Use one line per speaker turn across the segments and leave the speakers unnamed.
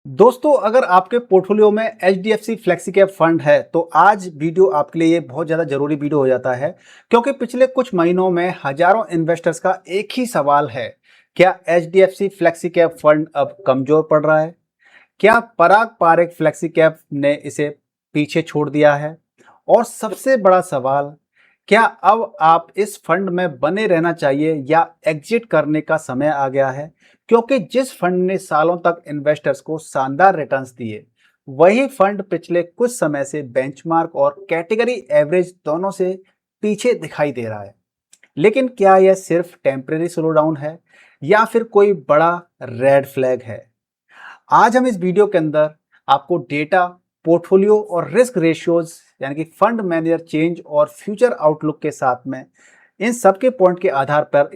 दोस्तों, अगर आपके पोर्टफोलियो में एचडीएफसी फ्लेक्सिकैप फंड है तो आज वीडियो आपके लिए ये बहुत ज़्यादा ज़रूरी वीडियो हो जाता है। क्योंकि पिछले कुछ महीनों में हजारों इन्वेस्टर्स का एक ही सवाल है, क्या एचडीएफसी फ्लेक्सिकैप फंड अब कमज़ोर पड़ रहा है? क्या पराग पारेख फ्लेक्सिकैप ने इसे पीछे छोड़ दिया है? और सबसे बड़ा सवाल, क्या अब आप इस फंड में बने रहना चाहिए या एग्जिट करने का समय आ गया है? क्योंकि जिस फंड ने सालों तक इन्वेस्टर्स को शानदार रिटर्न्स दिए, वही फंड पिछले कुछ समय से बेंचमार्क और कैटेगरी एवरेज दोनों से पीछे दिखाई दे रहा है। लेकिन क्या यह सिर्फ टेम्परेरी स्लोडाउन है या फिर कोई बड़ा रेड फ्लैग है? आज हम इस वीडियो के अंदर आपको डेटा, पोर्टफोलियो और रिस्क रेशियोज यानी कि फंड मैनेजर चेंज और फ्यूचर आउटलुक के साथ में इन सब के पॉइंट के आधार पर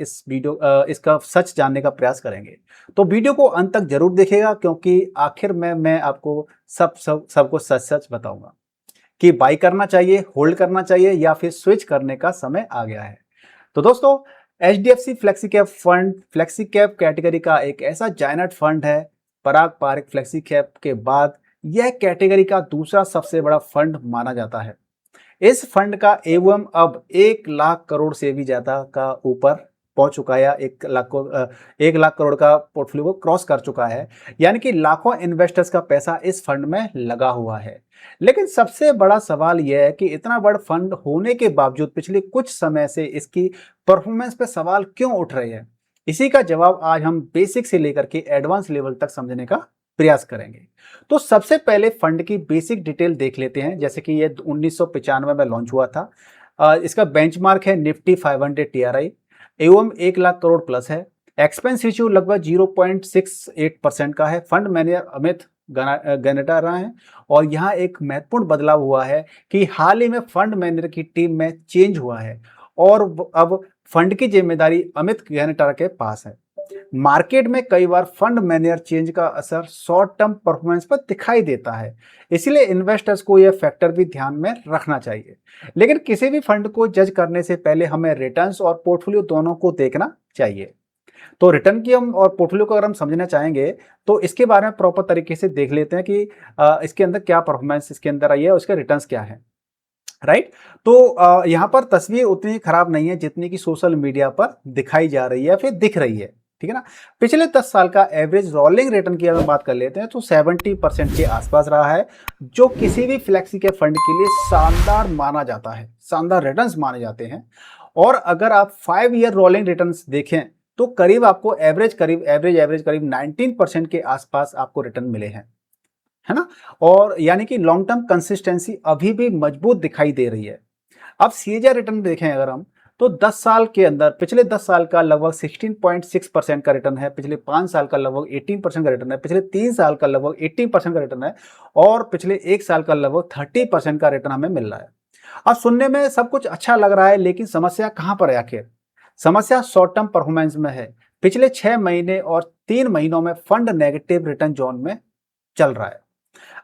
इसका सच जानने का प्रयास करेंगे। तो वीडियो को अंत तक जरूर देखिएगा, क्योंकि आखिर में मैं आपको सबको सच सच बताऊंगा कि बाई करना चाहिए, होल्ड करना चाहिए या फिर स्विच करने का समय आ गया है। तो दोस्तों, एचडीएफसी फ्लेक्सिकैप फंड फ्लेक्सिकैप कैटेगरी का एक ऐसा जायंट फंड है। पराग पारिक फ्लेक्सिकैप के बाद यह कैटेगरी का दूसरा सबसे बड़ा फंड माना जाता है। इस फंड का एवं अब 1 लाख करोड़ से भी ज्यादा का ऊपर पहुंच चुका है, या 1 लाख करोड़ का पोर्टफोलियो को क्रॉस कर चुका है। यानी कि लाखों इन्वेस्टर्स का पैसा इस फंड में लगा हुआ है। लेकिन सबसे बड़ा सवाल यह है कि इतना बड़ा फंड होने के बावजूद पिछले कुछ समय से इसकी परफॉर्मेंस पे सवाल क्यों उठ रहे हैं। इसी का जवाब आज हम बेसिक से लेकर के एडवांस लेवल तक समझने का प्रयास करेंगे। तो सबसे पहले फंड की बेसिक डिटेल देख लेते हैं। जैसे कि ये 1995 में लॉन्च हुआ था। इसका बेंचमार्क है निफ्टी 500 टीआरआई एवं 1 लाख करोड़ प्लस है। एक्सपेंस रेशियो लगभग 0.68% का है। फंड मैनेजर अमित गनेटा रहा है। और यहाँ एक महत्वपूर्ण बदलाव हुआ है कि हाल ही में फंड मैनेजर की टीम में चेंज हुआ है और अब फंड की जिम्मेदारी अमित गनेटा के पास है। मार्केट में कई बार फंड मैनेजर चेंज का असर शॉर्ट टर्म परफॉर्मेंस पर दिखाई देता है, इसलिए इन्वेस्टर्स को यह फैक्टर भी ध्यान में रखना चाहिए। लेकिन किसी भी फंड को जज करने से पहले हमें रिटर्न्स और पोर्टफोलियो दोनों को देखना चाहिए। तो रिटर्न की हम और पोर्टफोलियो को अगर हम समझना चाहेंगे तो इसके बारे में प्रॉपर तरीके से देख लेते हैं कि इसके अंदर क्या परफॉर्मेंस इसके अंदर आई है और उसके रिटर्न्स क्या है। राइट। तो यहाँ पर तस्वीर उतनी खराब नहीं है जितनी कि सोशल मीडिया पर दिखाई जा रही है या फिर दिख रही है। ठीक है ना। पिछले 10 साल का एवरेज रोलिंग रिटर्न की अगर बात कर लेते हैं तो 70% के आसपास रहा है, जो किसी भी फ्लेक्सी के फंड के लिए शानदार माना जाता है, शानदार रिटर्न्स माने जाते हैं। और अगर आप 5 ईयर रोलिंग रिटर्न्स देखें तो करीब आपको एवरेज करीब 19% के आसपास आपको रिटर्न मिले हैं, है ना। और यानी कि लॉन्ग टर्म कंसिस्टेंसी अभी भी मजबूत दिखाई दे रही है। अब सीएजीआर रिटर्न देखें अगर हम, तो 10 साल के अंदर पिछले 10 साल का लगभग 16.6% का रिटर्न है, पिछले 5 साल का लगभग 18% का रिटर्न है, पिछले 3 साल का लगभग 18% का रिटर्न है और पिछले 1 साल का लगभग 30% का रिटर्न हमें मिल रहा है। अब सुनने में सब कुछ अच्छा लग रहा है, लेकिन समस्या कहां पर है आखिर? समस्या शॉर्ट टर्म परफॉर्मेंस में है। पिछले 6 महीने और 3 महीनों में फंड नेगेटिव रिटर्न जोन में चल रहा है।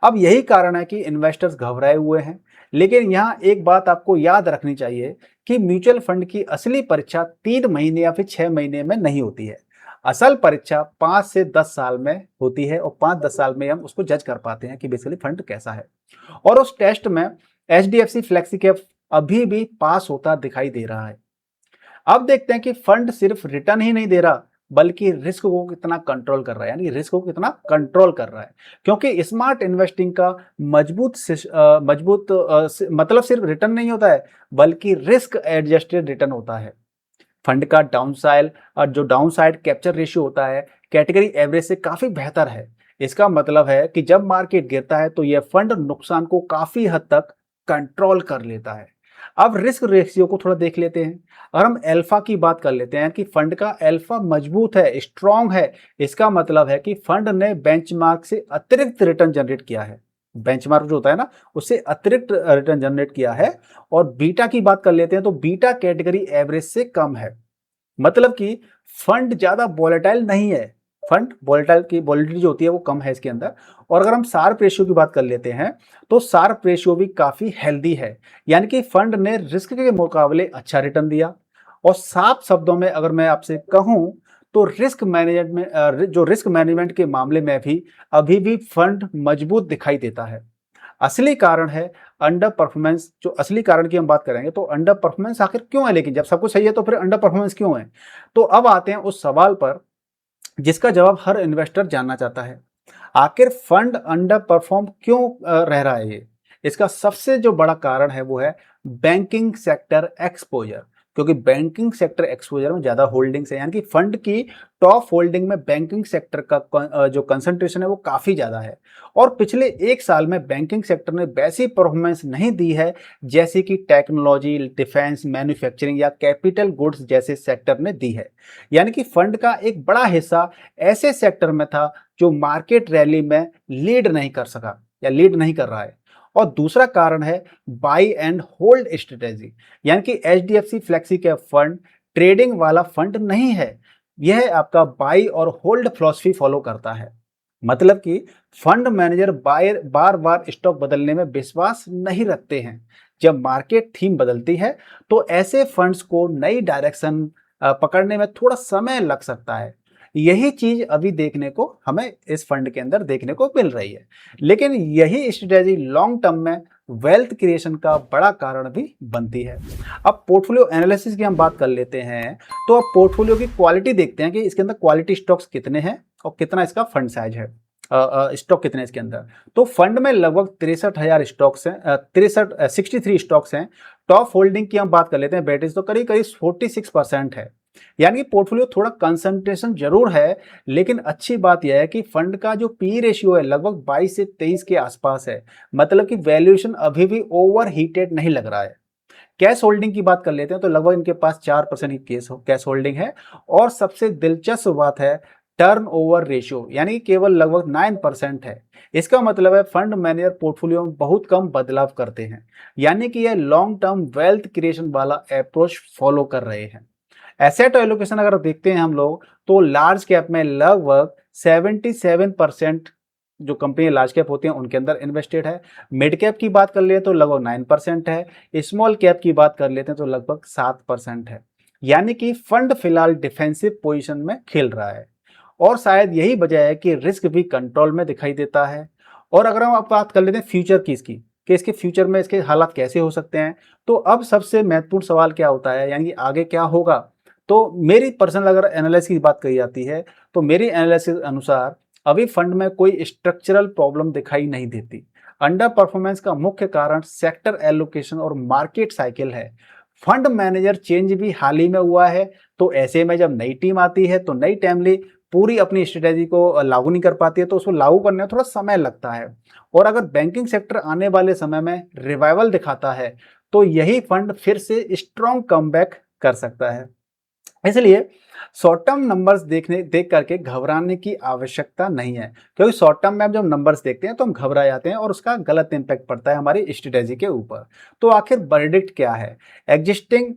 अब यही कारण है कि इन्वेस्टर्स घबराए हुए हैं। लेकिन यहाँ एक बात आपको याद रखनी चाहिए कि म्यूचुअल फंड की असली परीक्षा 3 महीने या फिर 6 महीने में नहीं होती है। असल परीक्षा 5 से 10 साल में होती है और 5-10 साल में हम उसको जज कर पाते हैं कि बेसिकली फंड कैसा है। और उस टेस्ट में एचडीएफसी फ्लेक्सिकैप अभी भी पास होता दिखाई दे रहा है। अब देखते हैं कि फंड सिर्फ रिटर्न ही नहीं दे रहा, बल्कि रिस्क को कितना कंट्रोल कर रहा है, यानी रिस्क को कितना कंट्रोल कर रहा है। क्योंकि स्मार्ट इन्वेस्टिंग का मतलब सिर्फ रिटर्न नहीं होता है, बल्कि रिस्क एडजस्टेड रिटर्न होता है। फंड का डाउनसाइड और जो डाउनसाइड कैप्चर रेशियो होता है कैटेगरी एवरेज से काफी बेहतर है। इसका मतलब है कि जब मार्केट गिरता है तो यह फंड नुकसान को काफी हद तक कंट्रोल कर लेता है। अब रिस्क रेशियो को थोड़ा देख लेते हैं। अगर हम अल्फा की बात कर लेते हैं कि फंड का अल्फा मजबूत है, स्ट्रांग है, इसका मतलब है कि फंड ने बेंचमार्क से अतिरिक्त रिटर्न जनरेट किया है। बेंचमार्क जो होता है ना, उससे अतिरिक्त रिटर्न जनरेट किया है। और बीटा की बात कर लेते हैं तो बीटा कैटेगरी एवरेज से कम है। मतलब कि फंड ज्यादा वोलेटाइल नहीं है, फंड वोलेटिलिटी जो होती है वो कम है इसके अंदर। और अगर हम शार्प रेशियो की बात कर लेते हैं तो शार्प रेशियो भी काफी हेल्दी है, यानी कि फंड ने रिस्क के मुकाबले अच्छा रिटर्न दिया। और साफ शब्दों में अगर मैं आपसे कहूं तो रिस्क मैनेजमेंट के मामले में भी अभी भी फंड मजबूत दिखाई देता है। असली कारण है अंडर परफॉर्मेंस। जो असली कारण की हम बात करेंगे तो अंडर परफॉर्मेंस आखिर क्यों है, लेकिन जब सब कुछ सही है तो फिर अंडर परफॉर्मेंस क्यों है। तो अब आते हैं उस सवाल पर जिसका जवाब हर इन्वेस्टर जानना चाहता है। आखिर फंड अंडर परफॉर्म क्यों रह रहा है ये। इसका सबसे जो बड़ा कारण है वो है बैंकिंग सेक्टर एक्सपोजर। क्योंकि बैंकिंग सेक्टर एक्सपोजर में ज्यादा होल्डिंग्स है, यानी कि फंड की टॉप होल्डिंग में बैंकिंग सेक्टर का जो कंसंट्रेशन है वो काफी ज्यादा है। और पिछले एक साल में बैंकिंग सेक्टर ने वैसी परफॉर्मेंस नहीं दी है जैसे कि टेक्नोलॉजी, डिफेंस, मैन्युफैक्चरिंग या कैपिटल गुड्स जैसे सेक्टर ने दी है। यानी कि फंड का एक बड़ा हिस्सा ऐसे सेक्टर में था जो मार्केट रैली में लीड नहीं कर सका या लीड नहीं कर रहा है। और दूसरा कारण है बाई एंड होल्ड स्ट्रेटेजी। यानी कि HDFC flexi cap fund trading वाला फंड नहीं है, यह आपका बाई और होल्ड फिलॉसफी फॉलो करता है। मतलब कि फंड मैनेजर बार बार स्टॉक बदलने में विश्वास नहीं रखते हैं। जब मार्केट थीम बदलती है तो ऐसे फंड्स को नई डायरेक्शन पकड़ने में थोड़ा समय लग सकता है। यही चीज अभी देखने को हमें इस फंड के अंदर देखने को मिल रही है। लेकिन यही स्ट्रेटेजी लॉन्ग टर्म में वेल्थ क्रिएशन का बड़ा कारण भी बनती है। अब पोर्टफोलियो एनालिसिस की हम बात कर लेते हैं। तो अब पोर्टफोलियो की क्वालिटी देखते हैं कि इसके अंदर क्वालिटी स्टॉक्स कितने हैं और कितना इसका फंड साइज है। स्टॉक कितने इसके अंदर। तो फंड में लगभग 63,000 स्टॉक्स हैं, 63 स्टॉक्स हैं। टॉप होल्डिंग की हम बात कर लेते हैं बेटिस, तो करीब करीब 46% है। यानी कि पोर्टफोलियो थोड़ा कंसंट्रेशन जरूर है, लेकिन अच्छी बात यह है कि फंड का जो पी रेशियो है लगभग 22 से 23 के आसपास है। मतलब कि वैल्यूएशन अभी भी ओवर हीटेड नहीं लग रहा है। कैश होल्डिंग की बात कर लेते हैं तो लगभग इनके पास 4% की कैश होल्डिंग है। और सबसे दिलचस्प बात है टर्न ओवर रेशियो, यानी केवल लगभग 9% है। इसका मतलब है फंड मैनेजर पोर्टफोलियो में बहुत कम बदलाव करते हैं, यानी कि यह लॉन्ग टर्म वेल्थ क्रिएशन वाला अप्रोच फॉलो कर रहे हैं। एसेट एलोकेशन अगर देखते हैं हम लोग तो लार्ज कैप में लगभग 77% जो कंपनी लार्ज कैप होती हैं उनके अंदर इन्वेस्टेड है। मिड कैप की बात कर ले तो लगभग 9% है। स्मॉल कैप की बात कर लेते हैं तो लगभग 7% है। यानी कि फंड फिलहाल डिफेंसिव पोजीशन में खेल रहा है। और शायद यही वजह है कि रिस्क भी कंट्रोल में दिखाई देता है। और अगर हम आप बात कर लेते हैं फ्यूचर की इसकी, कि इसके फ्यूचर में इसके हालात कैसे हो सकते हैं, तो अब सबसे महत्वपूर्ण सवाल क्या होता है, यानी आगे क्या होगा। तो मेरी पर्सनल अगर एनालिसिस की बात कही जाती है तो मेरी एनालिसिस अनुसार अभी फंड में कोई स्ट्रक्चरल प्रॉब्लम दिखाई नहीं देती। अंडर परफॉर्मेंस का मुख्य कारण सेक्टर एलोकेशन और मार्केट साइकिल है। फंड मैनेजर चेंज भी हाल ही में हुआ है, तो ऐसे में जब नई टीम आती है तो नई टीम पूरी अपनी स्ट्रेटेजी को लागू नहीं कर पाती है, तो उसको लागू करने में थोड़ा समय लगता है। और अगर बैंकिंग सेक्टर आने वाले समय में रिवाइवल दिखाता है तो यही फंड फिर से स्ट्रॉन्ग कमबैक कर सकता है। इसलिए शॉर्ट टर्म नंबर्स देख करके घबराने की आवश्यकता नहीं है, क्योंकि शॉर्ट टर्म में हम जब नंबर्स देखते हैं तो हम घबरा जाते हैं और उसका गलत इंपैक्ट पड़ता है हमारी स्ट्रेटेजी के ऊपर। तो आखिर वर्डिक्ट क्या है, एग्जिस्टिंग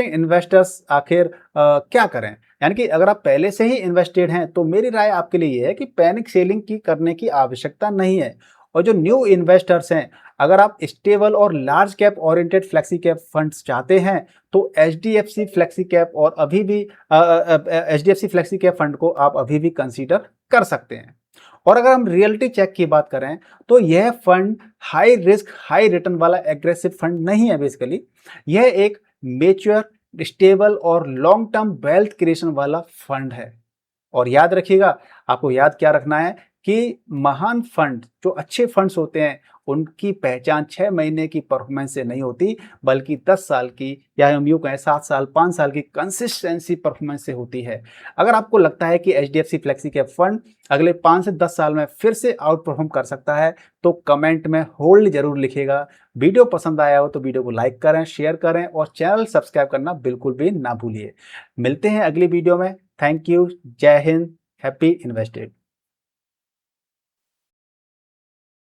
इन्वेस्टर्स आखिर क्या करें। यानी कि अगर आप पहले से ही इन्वेस्टेड हैं तो मेरी राय आपके लिए ये है कि पैनिक सेलिंग की करने की आवश्यकता नहीं है। और जो न्यू इन्वेस्टर्स हैं, अगर आप स्टेबल और large cap oriented flexi cap funds चाहते हैं तो एचडीएफसी फ्लेक्सी कैप और अभी भी एचडीएफसी फ्लेक्सी कैप फंड को आप अभी भी कंसीडर कर सकते हैं। और अगर हम रियलिटी चेक की बात करें तो यह fund high risk high return वाला एग्रेसिव फंड नहीं है। बेसिकली यह एक मेच्योर, स्टेबल और लॉन्ग टर्म वेल्थ क्रिएशन वाला फंड है। और याद रखिएगा, आपको याद क्या रखना है कि महान फंड, जो अच्छे फंड्स होते हैं, उनकी पहचान 6 महीने की परफॉर्मेंस से नहीं होती, बल्कि 10 साल की या हम यूँ कहें 7 साल 5 साल की कंसिस्टेंसी परफॉर्मेंस से होती है। अगर आपको लगता है कि एचडीएफसी फ्लेक्सी कैप फंड अगले 5 से 10 साल में फिर से आउट परफॉर्म कर सकता है तो कमेंट में होल्ड जरूर लिखिएगा। वीडियो पसंद आया हो तो वीडियो को लाइक करें, शेयर करें और चैनल सब्सक्राइब करना बिल्कुल भी ना भूलिए। मिलते हैं अगली वीडियो में। Thank you. जय हिंद। Happy invested.